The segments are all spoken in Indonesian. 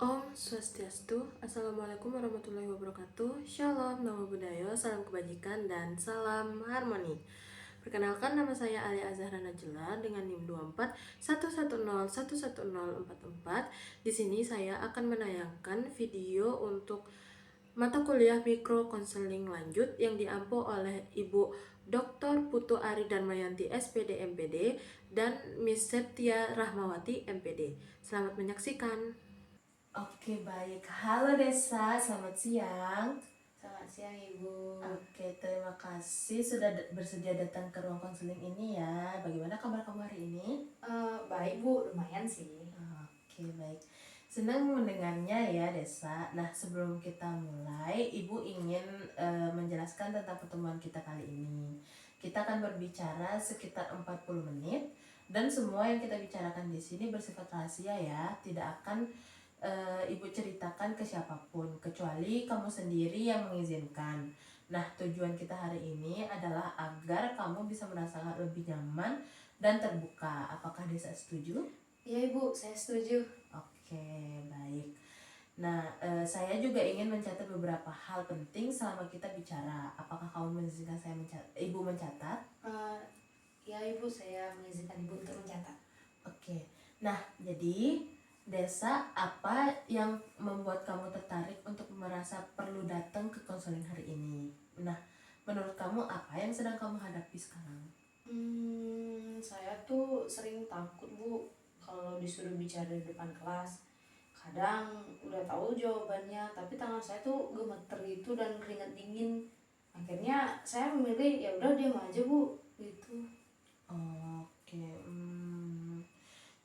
Om Swastiastu, Assalamualaikum warahmatullahi wabarakatuh. Shalom, Namo Buddhaya, salam kebajikan dan salam harmoni. Perkenalkan, nama saya Alia Azhara Najla dengan NIM 2411011044. Di sini saya akan menayangkan video untuk mata kuliah mikro konseling lanjut yang diampu oleh Ibu Dr. Putu Ari Darmayanti SPD MPD dan Miss Septia Rahmawati MPD. Selamat menyaksikan. Oke, baik. Halo Desa, selamat siang. Selamat siang Ibu. Oke, terima kasih sudah bersedia datang ke ruang konseling ini ya. Bagaimana kabar kamu hari ini? Baik Bu, lumayan sih. Oke, baik. Senang mendengarnya ya Desa. Nah, sebelum kita mulai, Ibu ingin menjelaskan tentang pertemuan kita kali ini. Kita akan berbicara sekitar 40 menit dan semua yang kita bicarakan di sini bersifat rahasia ya, tidak akan Ibu ceritakan ke siapapun kecuali kamu sendiri yang mengizinkan. Nah, tujuan kita hari ini adalah agar kamu bisa merasakan lebih nyaman dan terbuka. Apakah Desa setuju? Iya Ibu, saya setuju. Oke, baik. Nah, saya juga ingin mencatat beberapa hal penting selama kita bicara. Apakah kamu mengizinkan saya Ibu mencatat? Ya Ibu, saya mengizinkan Ibu untuk mencatat. Oke. Nah, jadi Desa, apa yang membuat kamu tertarik untuk merasa perlu datang ke konseling hari ini? Nah, menurut kamu apa yang sedang kamu hadapi sekarang? Saya tuh sering takut Bu kalau disuruh bicara di depan kelas. Kadang udah tahu jawabannya, tapi tangan saya tuh gemeter gitu dan keringat dingin. Akhirnya saya memilih ya udah diam aja Bu, gitu. Oke.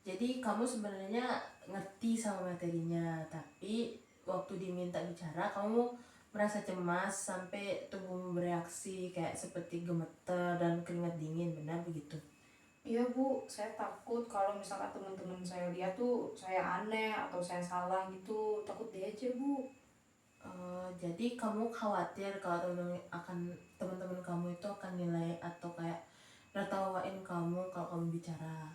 Jadi kamu sebenarnya ngerti sama materinya, tapi waktu diminta bicara kamu merasa cemas sampai tubuhmu bereaksi kayak seperti gemeter dan keringat dingin, benar begitu? Iya Bu, saya takut kalau misalkan teman-teman saya lihat tuh saya aneh atau saya salah gitu, takut dia aja Bu. Jadi kamu khawatir kalau teman-teman kamu itu akan nilai atau kayak nertawain kamu kalau kamu bicara.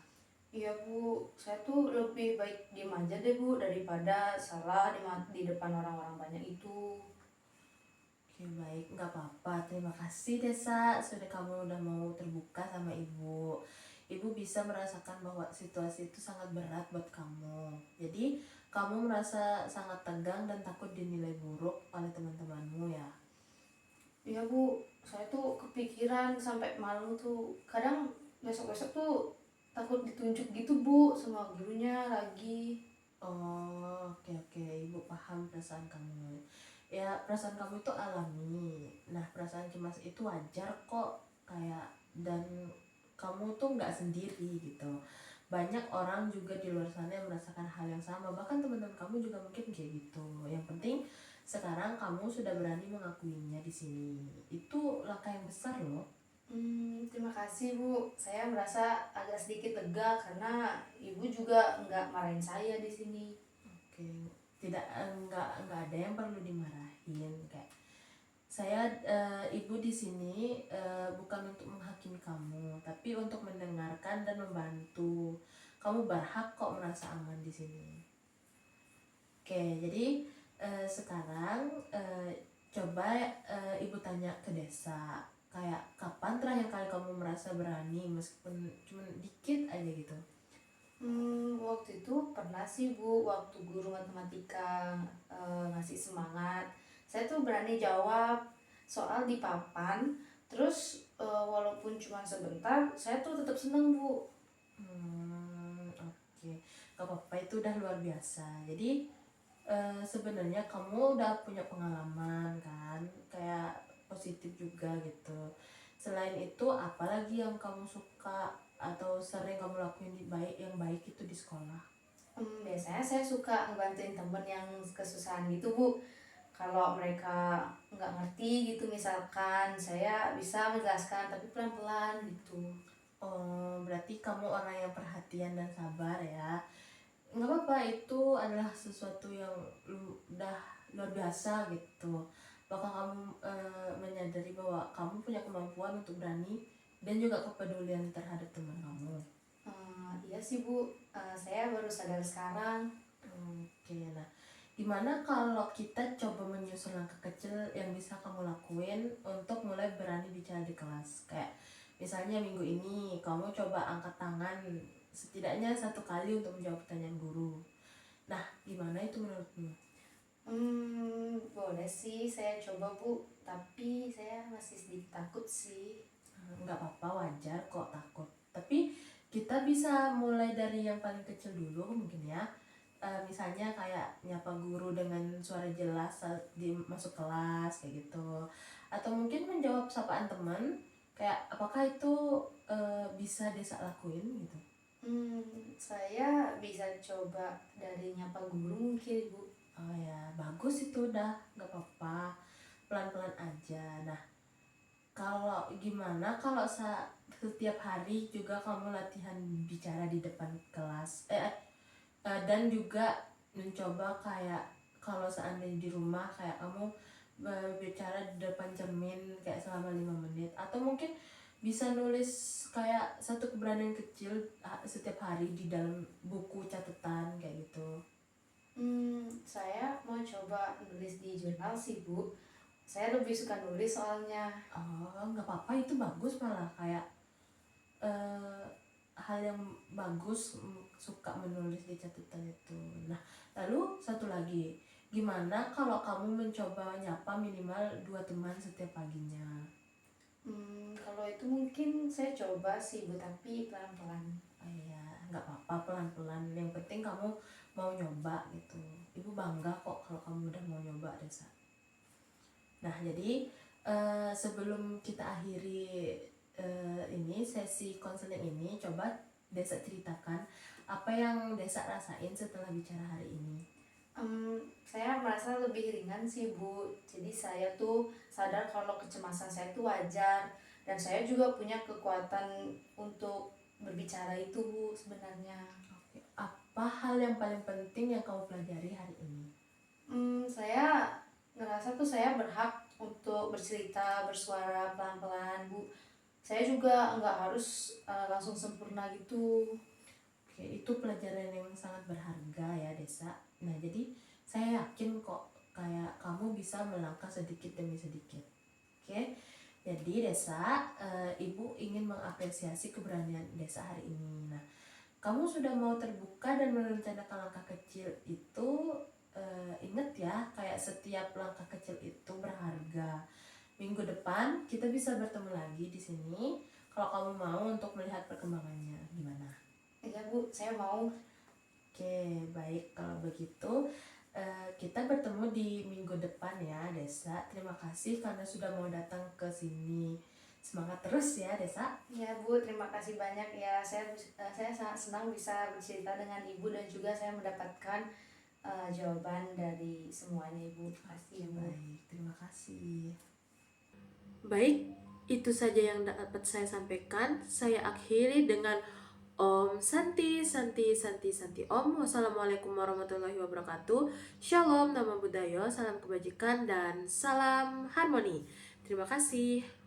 Iya Bu, saya tuh lebih baik diem aja deh Bu daripada salah di depan orang-orang banyak itu. Oke, baik, nggak apa-apa. Terima kasih Desa, sudah kamu udah mau terbuka sama ibu. Ibu bisa merasakan bahwa situasi itu sangat berat buat kamu. Jadi kamu merasa sangat tegang dan takut dinilai buruk oleh teman-temanmu ya. Iya Bu, saya tuh kepikiran sampai malu tuh. Kadang besok-besok tuh takut ditunjuk gitu Bu sama gurunya lagi. Oh, oke oke, ibu paham perasaan kamu. Ya, perasaan kamu itu alami. Nah, perasaan cemas itu wajar kok, kayak, dan kamu tuh nggak sendiri gitu. Banyak orang juga di luar sana yang merasakan hal yang sama, bahkan teman-teman kamu juga mungkin kayak gitu. Yang penting sekarang kamu sudah berani mengakuinya di sini. Itu langkah yang besar loh. Terima kasih Bu, saya merasa agak sedikit lega karena Ibu juga nggak marahin saya di sini. Oke, tidak, nggak ada yang perlu dimarahin kayak saya, ibu di sini bukan untuk menghakimi kamu, tapi untuk mendengarkan dan membantu. Kamu berhak kok merasa aman di sini. Oke, jadi sekarang coba ibu tanya ke Desa, kayak kapan terakhir kali kamu merasa berani meskipun cuma dikit aja gitu. Waktu itu pernah sih Bu, waktu guru matematika ngasih semangat. Saya tuh berani jawab soal di papan, terus walaupun cuma sebentar, saya tuh tetap seneng Bu. Oke, gak apa-apa, itu udah luar biasa. Jadi sebenarnya kamu udah punya pengalaman kan, kayak positif juga gitu. Selain itu, apalagi yang kamu suka atau sering kamu lakuin yang baik itu di sekolah? Biasanya saya suka ngebantuin temen yang kesusahan gitu Bu. Kalau mereka nggak ngerti gitu misalkan, saya bisa menjelaskan tapi pelan-pelan gitu. Oh, berarti kamu orang yang perhatian dan sabar ya. Nggak apa-apa, itu adalah sesuatu yang udah luar biasa gitu. Bakal kamu menyadari bahwa kamu punya kemampuan untuk berani dan juga kepedulian terhadap teman kamu. Iya sih Bu, saya baru sadar sekarang. Oke, nah gimana kalau kita coba menyusun langkah kecil yang bisa kamu lakuin untuk mulai berani bicara di kelas. Kayak misalnya minggu ini kamu coba angkat tangan setidaknya 1 kali untuk menjawab pertanyaan guru. Nah, gimana itu menurutmu? Boleh sih saya coba Bu, tapi saya masih sedikit takut sih. Nggak apa-apa, wajar kok takut. Tapi kita bisa mulai dari yang paling kecil dulu mungkin ya. Misalnya kayak nyapa guru dengan suara jelas saat masuk kelas kayak gitu, atau mungkin menjawab sapaan teman. Kayak apakah itu bisa Desa lakuin gitu? Saya bisa coba dari nyapa guru mungkin Bu. Oh ya, bagus itu, udah nggak apa-apa, pelan-pelan aja. Nah, kalau gimana kalau setiap hari juga kamu latihan bicara di depan kelas, dan juga mencoba kayak kalau seandainya di rumah kayak kamu berbicara di depan cermin kayak selama 5 menit, atau mungkin bisa nulis kayak satu keberanian kecil setiap hari di dalam buku catatan kayak gitu. Saya mau coba nulis di jurnal sih Bu. Saya lebih suka nulis soalnya. Oh, nggak apa-apa, itu bagus, malah kayak hal yang bagus, suka menulis di catatan itu. Nah, lalu satu lagi, gimana kalau kamu mencoba nyapa minimal 2 teman setiap paginya? Kalau itu mungkin saya coba sih Bu, tapi pelan-pelan. Oh iya, nggak apa-apa, pelan-pelan. Yang penting kamu mau nyoba gitu. Ibu bangga kok kalau kamu udah mau nyoba, Desa. Nah, jadi sebelum kita akhiri ini sesi konseling ini, coba Desa ceritakan apa yang Desa rasain setelah bicara hari ini. Saya merasa lebih ringan sih Bu. Jadi saya tuh sadar kalau kecemasan saya tuh wajar, dan saya juga punya kekuatan untuk berbicara itu Bu sebenarnya. Oke. Apa hal yang paling penting yang kamu pelajari hari ini? Saya ngerasa tuh saya berhak untuk bercerita, bersuara pelan-pelan Bu. Saya juga nggak harus langsung sempurna gitu. Oke, itu pelajaran yang sangat berharga ya, Desa. Nah, jadi saya yakin kok kayak kamu bisa melangkah sedikit demi sedikit. Oke, jadi Desa, Ibu ingin mengapresiasi keberanian Desa hari ini. Nah, kamu sudah mau terbuka dan merencanakan langkah kecil itu. Ingat ya, kayak setiap langkah kecil itu berharga. Minggu depan kita bisa bertemu lagi di sini kalau kamu mau untuk melihat perkembangannya. Gimana? Ya Bu, saya mau. Oke, baik kalau begitu. Kita bertemu di minggu depan ya, Desa. Terima kasih karena sudah mau datang ke sini. Semangat terus ya, Desa. Ya Bu, terima kasih banyak ya. Saya sangat senang bisa bercerita dengan Ibu, dan juga saya mendapatkan jawaban dari semuanya Ibu. Terima kasih Bu. Baik, terima kasih. Baik, itu saja yang dapat saya sampaikan. Saya akhiri dengan Om Santi, Santi, Santi, Santi Om. Wassalamualaikum warahmatullahi wabarakatuh. Shalom, nama budaya, salam kebajikan, dan salam harmoni. Terima kasih.